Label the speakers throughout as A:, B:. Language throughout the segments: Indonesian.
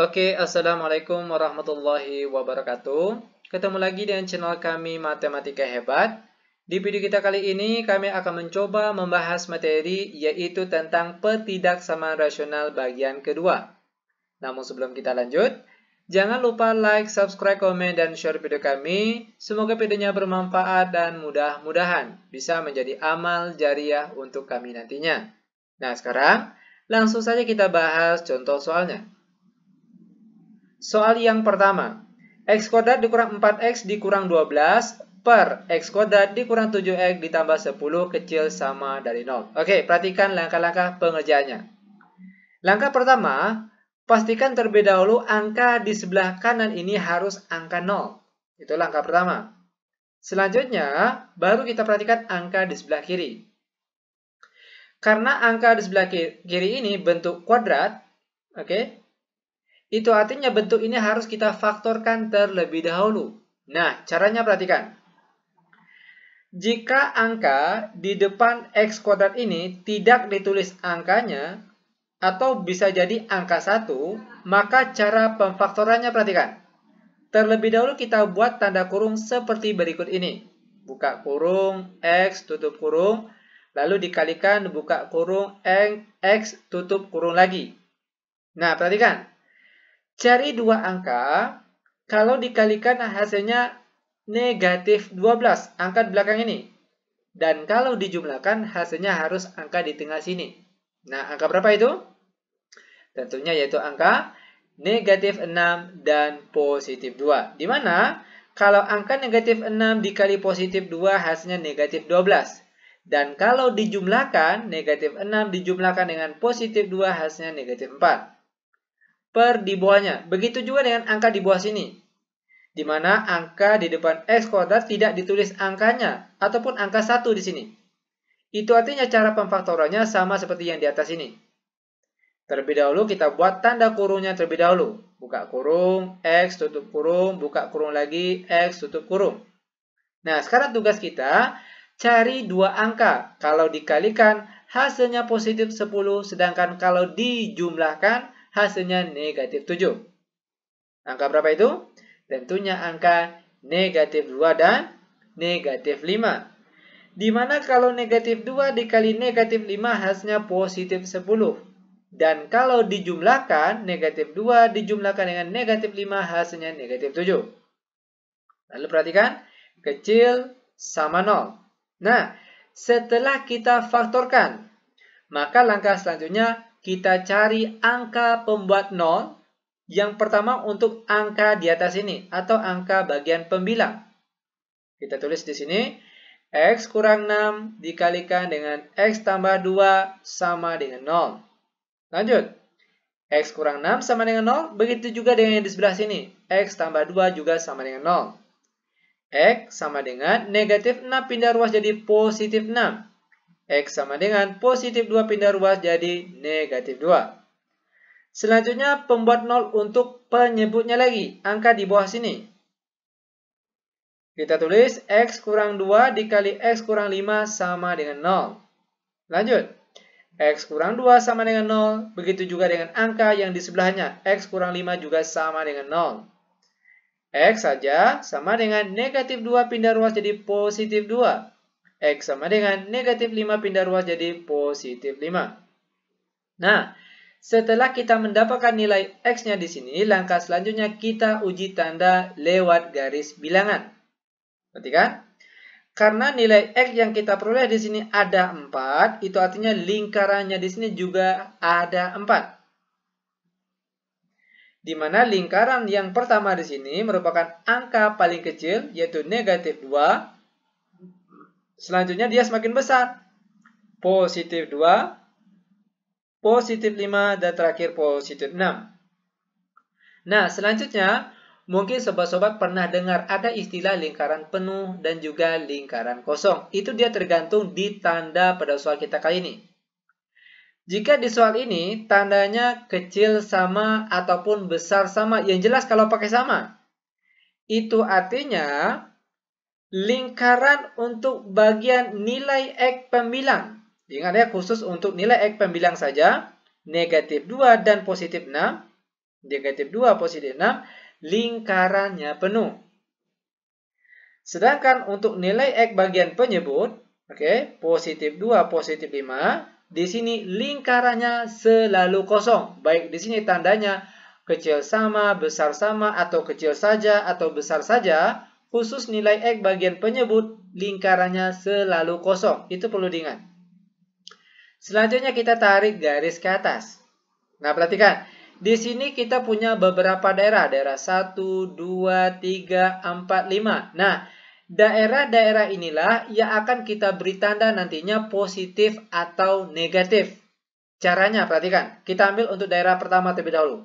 A: Oke, Assalamualaikum warahmatullahi wabarakatuh. Ketemu lagi dengan channel kami Matematika Hebat. Di video kita kali ini, kami akan mencoba membahas materi yaitu tentang petidaksamaan rasional bagian kedua. Namun sebelum kita lanjut, jangan lupa like, subscribe, komen, dan share video kami. Semoga videonya bermanfaat dan mudah-mudahan bisa menjadi amal jariah untuk kami nantinya. Nah, sekarang langsung saja kita bahas contoh soalnya. Soal yang pertama, x kuadrat dikurang 4x dikurang 12 per x kuadrat dikurang 7x ditambah 10 kecil sama dari 0. Oke, perhatikan langkah-langkah pengerjaannya. Langkah pertama, pastikan terlebih dahulu angka di sebelah kanan ini harus angka 0. Itu langkah pertama. Selanjutnya, baru kita perhatikan angka di sebelah kiri. Karena angka di sebelah kiri ini bentuk kuadrat, oke, itu artinya bentuk ini harus kita faktorkan terlebih dahulu. Nah, caranya perhatikan. Jika angka di depan x kuadrat ini tidak ditulis angkanya, atau bisa jadi angka 1, maka cara pemfaktorannya perhatikan. Terlebih dahulu kita buat tanda kurung seperti berikut ini. Buka kurung, x tutup kurung, lalu dikalikan buka kurung, x tutup kurung lagi. Nah, perhatikan. Cari dua angka, kalau dikalikan hasilnya negatif 12, angka di belakang ini. Dan kalau dijumlahkan hasilnya harus angka di tengah sini. Nah, angka berapa itu? Tentunya yaitu angka negatif 6 dan positif 2. Di mana kalau angka negatif 6 dikali positif 2 hasilnya negatif 12. Dan kalau dijumlahkan, negatif 6 dijumlahkan dengan positif 2 hasilnya negatif 4. Per di bawahnya. Begitu juga dengan angka di bawah sini. Di mana angka di depan x kuadrat tidak ditulis angkanya ataupun angka 1 di sini. Itu artinya cara pemfaktorannya sama seperti yang di atas ini. Terlebih dahulu kita buat tanda kurungnya terlebih dahulu. Buka kurung, x tutup kurung, buka kurung lagi, x tutup kurung. Nah, sekarang tugas kita cari dua angka. Kalau dikalikan hasilnya positif 10, sedangkan kalau dijumlahkan hasilnya negatif 7. Angka berapa itu? Tentunya angka negatif 2 dan negatif 5. Dimana kalau negatif 2 dikali negatif 5 hasilnya positif 10. Dan kalau dijumlahkan, negatif 2 dijumlahkan dengan negatif 5 hasilnya negatif 7. Lalu perhatikan, kecil sama 0. Nah, setelah kita faktorkan, maka langkah selanjutnya kita cari angka pembuat 0. Yang pertama untuk angka di atas ini atau angka bagian pembilang. Kita tulis di sini x kurang 6 dikalikan dengan x tambah 2 sama dengan 0. Lanjut. X kurang 6 sama dengan 0. Begitu juga dengan yang di sebelah sini. X tambah 2 juga sama dengan 0. X sama dengan negatif 6 pindah ruas jadi positif 6. X sama dengan positif 2 pindah ruas jadi negatif 2. Selanjutnya pembuat 0 untuk penyebutnya lagi. Angka di bawah sini. Kita tulis x kurang 2 dikali x kurang 5 sama dengan 0. Lanjut. X kurang 2 sama dengan 0. Begitu juga dengan angka yang di sebelahnya. X kurang 5 juga sama dengan 0. X saja sama dengan negatif 2 pindah ruas jadi positif 2. X sama dengan negatif 5 pindah ruas jadi positif 5. Nah, setelah kita mendapatkan nilai X-nya di sini, langkah selanjutnya kita uji tanda lewat garis bilangan. Perhatikan. Karena nilai X yang kita peroleh di sini ada 4, itu artinya lingkarannya di sini juga ada 4. Di mana lingkaran yang pertama di sini merupakan angka paling kecil, yaitu negatif 2. Selanjutnya dia semakin besar. Positif 2, positif 5, dan terakhir positif 6. Nah, selanjutnya mungkin sobat-sobat pernah dengar ada istilah lingkaran penuh dan juga lingkaran kosong. Itu dia tergantung di tanda pada soal kita kali ini. Jika di soal ini tandanya kecil sama ataupun besar sama, yang jelas kalau pakai sama, itu artinya lingkaran untuk bagian nilai X pembilang. Ingat ya, khusus untuk nilai X pembilang saja, negatif 2 dan positif 6. Negatif 2, positif 6, lingkarannya penuh. Sedangkan untuk nilai X bagian penyebut, positif 2, positif 5, di sini lingkarannya selalu kosong. Baik di sini tandanya kecil sama, besar sama, atau kecil saja, atau besar saja. Khusus nilai X bagian penyebut, lingkarannya selalu kosong. Itu perlu diingat. Selanjutnya kita tarik garis ke atas. Nah, perhatikan. Di sini kita punya beberapa daerah. Daerah 1, 2, 3, 4, 5. Nah, daerah-daerah inilah yang akan kita beri tanda nantinya positif atau negatif. Caranya, perhatikan. Kita ambil untuk daerah pertama terlebih dahulu.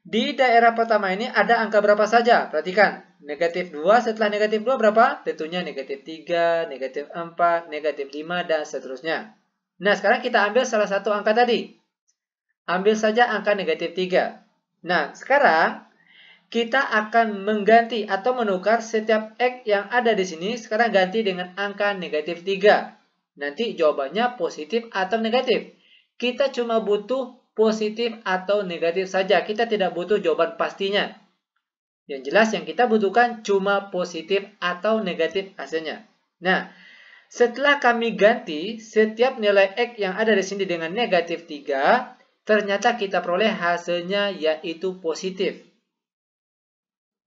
A: Di daerah pertama ini ada angka berapa saja? Perhatikan. Negatif 2, setelah negatif 2 berapa? Tentunya negatif 3, negatif 4, negatif 5, dan seterusnya. Nah, sekarang kita ambil salah satu angka tadi. Ambil saja angka negatif 3. Nah, sekarang kita akan mengganti atau menukar setiap X yang ada di sini. Sekarang ganti dengan angka negatif 3. Nanti jawabannya positif atau negatif. Kita cuma butuh positif atau negatif saja. Kita tidak butuh jawaban pastinya. Yang jelas yang kita butuhkan cuma positif atau negatif hasilnya. Nah, setelah kami ganti setiap nilai X yang ada di sini dengan negatif 3, ternyata kita peroleh hasilnya yaitu positif.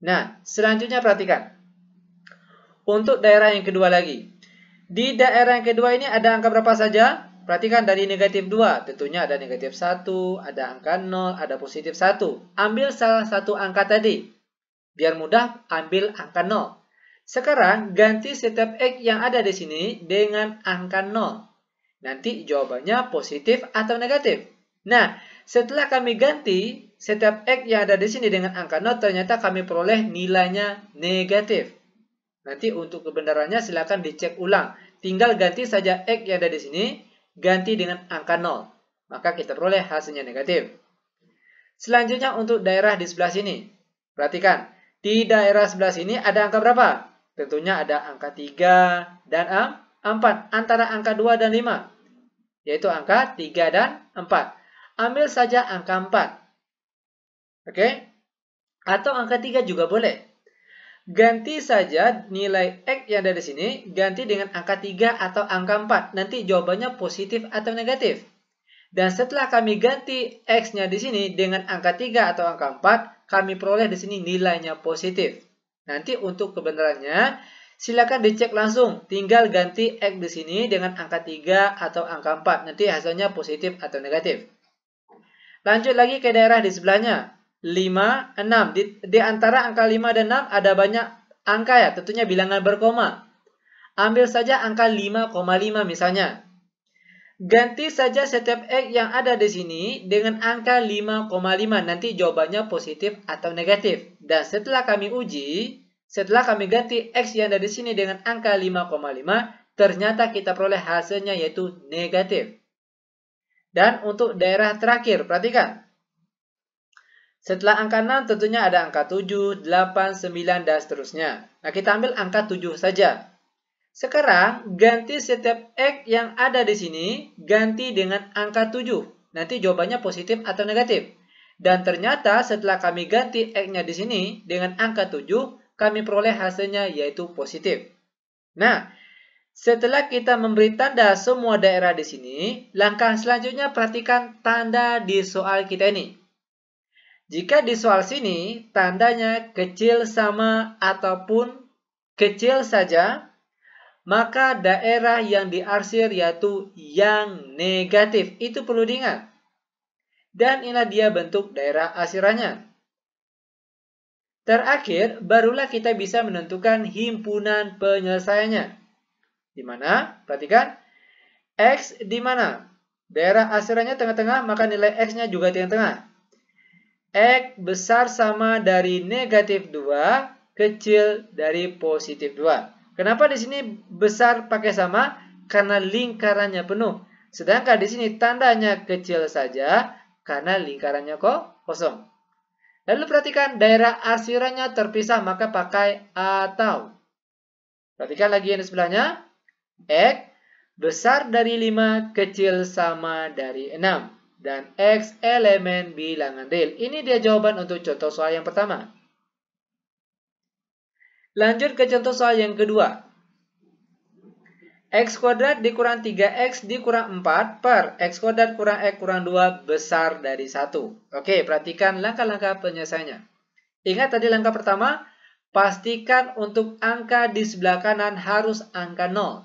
A: Nah, selanjutnya perhatikan. Untuk daerah yang kedua lagi. Di daerah yang kedua ini ada angka berapa saja? Perhatikan dari negatif 2. Tentunya ada negatif 1, ada angka 0, ada positif 1. Ambil salah satu angka tadi. Biar mudah, ambil angka 0. Sekarang, ganti setiap X yang ada di sini dengan angka 0. Nanti jawabannya positif atau negatif. Nah, setelah kami ganti setiap X yang ada di sini dengan angka 0, ternyata kami peroleh nilainya negatif. Nanti untuk kebenarannya silakan dicek ulang. Tinggal ganti saja X yang ada di sini, ganti dengan angka 0. Maka kita peroleh hasilnya negatif. Selanjutnya untuk daerah di sebelah sini. Perhatikan, di daerah sebelah sini ada angka berapa? Tentunya ada angka 3 dan 4. Antara angka 2 dan 5. Yaitu angka 3 dan 4. Ambil saja angka 4. Atau angka 3 juga boleh. Ganti saja nilai X yang ada di sini, ganti dengan angka 3 atau angka 4. Nanti jawabannya positif atau negatif. Dan setelah kami ganti X-nya di sini dengan angka 3 atau angka 4, kami peroleh di sini nilainya positif. Nanti untuk kebenarannya, silakan dicek langsung. Tinggal ganti X di sini dengan angka 3 atau angka 4. Nanti hasilnya positif atau negatif. Lanjut lagi ke daerah di sebelahnya. 5, 6. Di antara angka 5 dan 6 ada banyak angka ya. Tentunya bilangan berkoma. Ambil saja angka 5,5 misalnya. Ganti saja setiap X yang ada di sini dengan angka 5,5. Nanti jawabannya positif atau negatif. Dan setelah kami uji, setelah kami ganti X yang ada di sini dengan angka 5,5, ternyata kita peroleh hasilnya yaitu negatif. Dan untuk daerah terakhir, perhatikan. Setelah angka 6 tentunya ada angka 7, 8, 9, dan seterusnya. Nah, kita ambil angka 7 saja. Sekarang, ganti setiap X yang ada di sini, ganti dengan angka 7. Nanti jawabannya positif atau negatif. Dan ternyata setelah kami ganti X-nya di sini dengan angka 7, kami peroleh hasilnya yaitu positif. Nah, setelah kita memberi tanda semua daerah di sini, langkah selanjutnya perhatikan tanda di soal kita ini. Jika di soal sini, tandanya kecil sama ataupun kecil saja, maka daerah yang diarsir yaitu yang negatif. Itu perlu diingat. Dan inilah dia bentuk daerah arsirannya. Terakhir, barulah kita bisa menentukan himpunan penyelesaiannya. Di mana? Perhatikan. X di mana? Daerah arsirannya tengah-tengah, maka nilai X-nya juga tengah-tengah. X besar sama dari negatif 2, kecil dari positif 2. Kenapa di sini besar pakai sama? Karena lingkarannya penuh. Sedangkan di sini tandanya kecil saja karena lingkarannya kosong. Lalu perhatikan daerah arsirannya terpisah maka pakai atau. Perhatikan lagi yang di sebelahnya. X besar dari 5, kecil sama dari 6. dan X elemen bilangan real. Ini dia jawaban untuk contoh soal yang pertama. Lanjut ke contoh soal yang kedua. X kuadrat dikurang 3X dikurang 4 per X kuadrat kurang X kurang 2 besar dari 1. Oke, perhatikan langkah-langkah penyelesaiannya. Ingat tadi langkah pertama, pastikan untuk angka di sebelah kanan harus angka 0.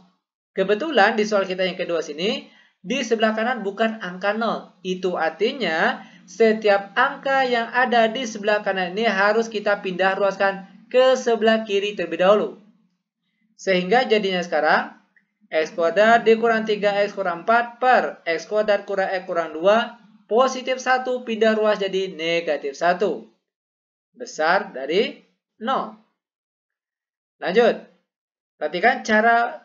A: Kebetulan di soal kita yang kedua sini, di sebelah kanan bukan angka 0. Itu artinya setiap angka yang ada di sebelah kanan ini harus kita pindah ruaskan ke sebelah kiri terlebih dahulu. Sehingga jadinya sekarang, X kuadrat dikurang 3X kurang 4 per X kuadrat kurang X kurang 2, positif 1 pindah ruas jadi negatif 1. Besar dari 0. Lanjut. Perhatikan cara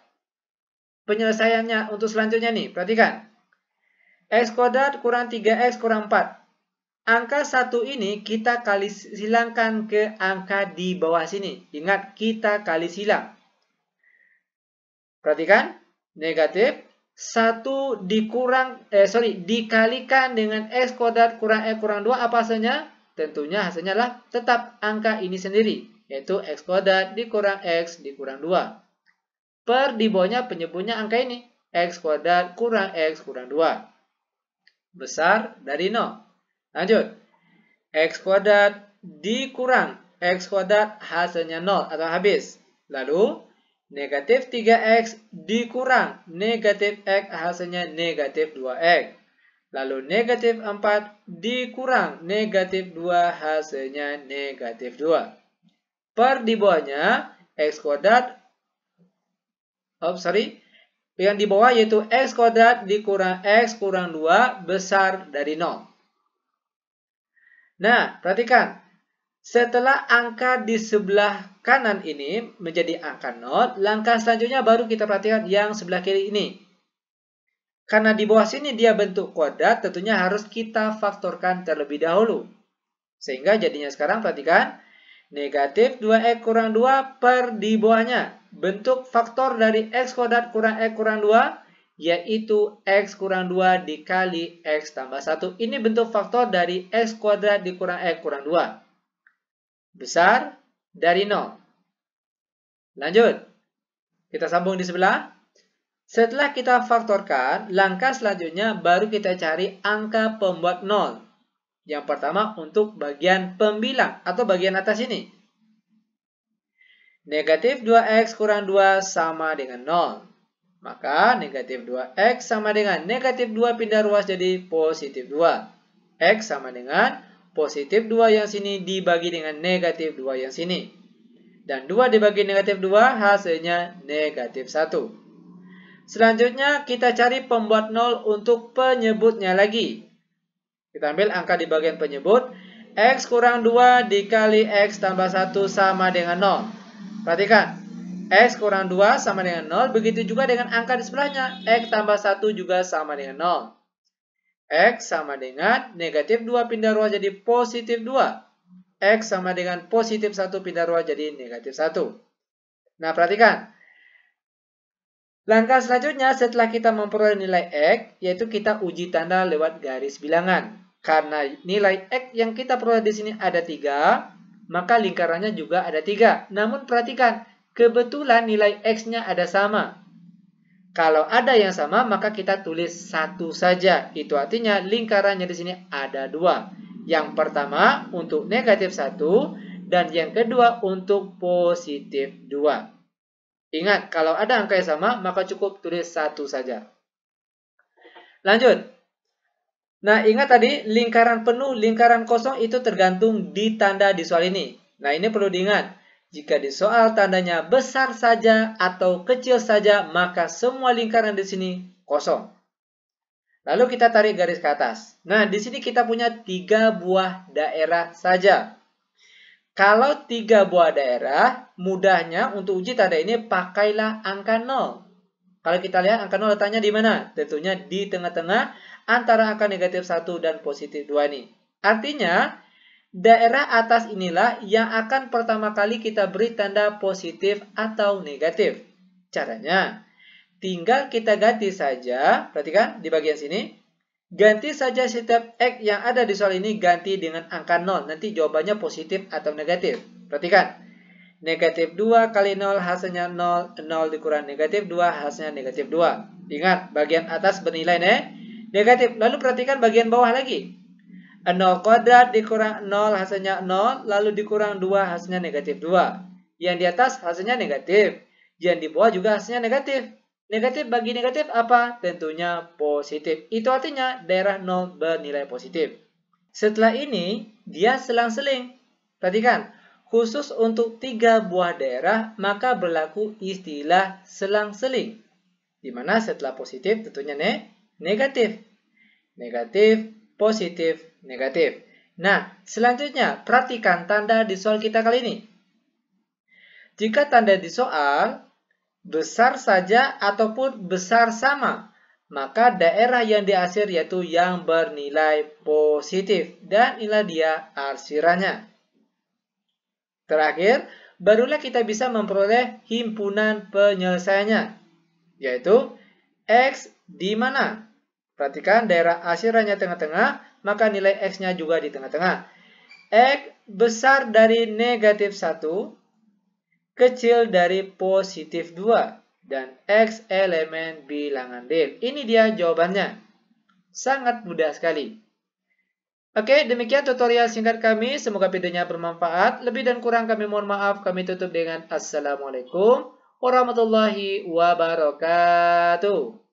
A: penyelesaiannya untuk selanjutnya nih. Perhatikan. X kuadrat kurang 3X kurang 4. Angka 1 ini kita kali silangkan ke angka di bawah sini. Ingat, kita kali silang. Perhatikan, negatif 1 dikalikan dengan X kuadrat kurang X kurang 2 apa hasilnya? Tentunya hasilnya adalah tetap angka ini sendiri, yaitu X kuadrat dikurang X dikurang 2. Per di bawahnya penyebutnya angka ini, X kuadrat kurang X kurang 2. Besar dari 0. Lanjut, X kuadrat dikurang X kuadrat hasilnya 0 atau habis. Lalu, negatif 3X dikurang negatif X hasilnya negatif 2X. Lalu, negatif 4 dikurang negatif 2 hasilnya negatif 2. Per di bawahnya, X kuadrat, yang di bawah yaitu X kuadrat dikurang X kurang 2 besar dari 0. Nah, perhatikan. Setelah angka di sebelah kanan ini menjadi angka 0, langkah selanjutnya baru kita perhatikan yang sebelah kiri ini. Karena di bawah sini dia bentuk kuadrat, tentunya harus kita faktorkan terlebih dahulu. Sehingga jadinya sekarang perhatikan, negatif 2X kurang 2 per di bawahnya. Bentuk faktor dari X kuadrat kurang X kurang 2, yaitu X kurang 2 dikali X tambah 1. Ini bentuk faktor dari X kuadrat dikurang X kurang 2. Besar dari 0. Lanjut. Kita sambung di sebelah. Setelah kita faktorkan, langkah selanjutnya baru kita cari angka pembuat 0. Yang pertama untuk bagian pembilang atau bagian atas ini. Negatif 2X kurang 2 sama dengan 0. Maka negatif 2X sama dengan negatif 2 pindah ruas jadi positif 2. X sama dengan positif 2 yang sini dibagi dengan negatif 2 yang sini. Dan 2 dibagi negatif 2 hasilnya negatif 1. Selanjutnya kita cari pembuat 0 untuk penyebutnya lagi. Kita ambil angka di bagian penyebut. X kurang 2 dikali X tambah 1 sama dengan 0. Perhatikan. X kurang 2 sama dengan 0. Begitu juga dengan angka di sebelahnya. X tambah 1 juga sama dengan 0. X sama dengan negatif 2 pindah ruas jadi positif 2. X sama dengan positif 1 pindah ruas jadi negatif 1. Nah, perhatikan. Langkah selanjutnya setelah kita memperoleh nilai X, yaitu kita uji tanda lewat garis bilangan. Karena nilai X yang kita peroleh di sini ada 3, maka lingkarannya juga ada 3. Namun perhatikan, kebetulan nilai X-nya ada sama. Kalau ada yang sama, maka kita tulis 1 saja. Itu artinya lingkarannya di sini ada 2. Yang pertama untuk negatif 1 dan yang kedua untuk positif 2. Ingat, kalau ada angka yang sama, maka cukup tulis 1 saja. Lanjut. Nah, ingat tadi lingkaran penuh, lingkaran kosong itu tergantung di tanda di soal ini. Nah, ini perlu diingat. Jika di soal tandanya besar saja atau kecil saja, maka semua lingkaran di sini kosong. Lalu kita tarik garis ke atas. Nah, di sini kita punya 3 buah daerah saja. Kalau 3 buah daerah, mudahnya untuk uji tanda ini pakailah angka 0. Kalau kita lihat angka 0 letaknya di mana? Tentunya di tengah-tengah antara angka negatif 1 dan positif 2 ini. Artinya, daerah atas inilah yang akan pertama kali kita beri tanda positif atau negatif. Caranya, tinggal kita ganti saja, perhatikan di bagian sini. Ganti saja setiap X yang ada di soal ini ganti dengan angka 0. Nanti jawabannya positif atau negatif. Perhatikan. Negatif 2 kali 0 hasilnya 0. 0 dikurang negatif 2 hasilnya negatif 2. Ingat, bagian atas bernilai negatif. Lalu perhatikan bagian bawah lagi. 0 kuadrat dikurang 0 hasilnya 0. Lalu dikurang 2 hasilnya negatif 2. Yang di atas hasilnya negatif. Yang di bawah juga hasilnya negatif. Negatif bagi negatif apa? Tentunya positif. Itu artinya daerah 0 bernilai positif. Setelah ini, dia selang-seling. Perhatikan, khusus untuk 3 buah daerah, maka berlaku istilah selang-seling. Di mana setelah positif tentunya negatif. Negatif, positif, negatif. Nah, selanjutnya, perhatikan tanda di soal kita kali ini. Jika tanda di soal besar saja ataupun besar sama, maka daerah yang diarsir yaitu yang bernilai positif. Dan inilah dia arsirannya. Terakhir, barulah kita bisa memperoleh himpunan penyelesaiannya, yaitu X di mana? Perhatikan daerah arsirannya tengah-tengah, maka nilai X-nya juga di tengah-tengah. X besar dari negatif 1, kecil dari positif 2, dan X elemen bilangan real. Ini dia jawabannya. Sangat mudah sekali. Oke, demikian tutorial singkat kami. Semoga videonya bermanfaat. Lebih dan kurang kami mohon maaf. Kami tutup dengan Assalamualaikum warahmatullahi wabarakatuh.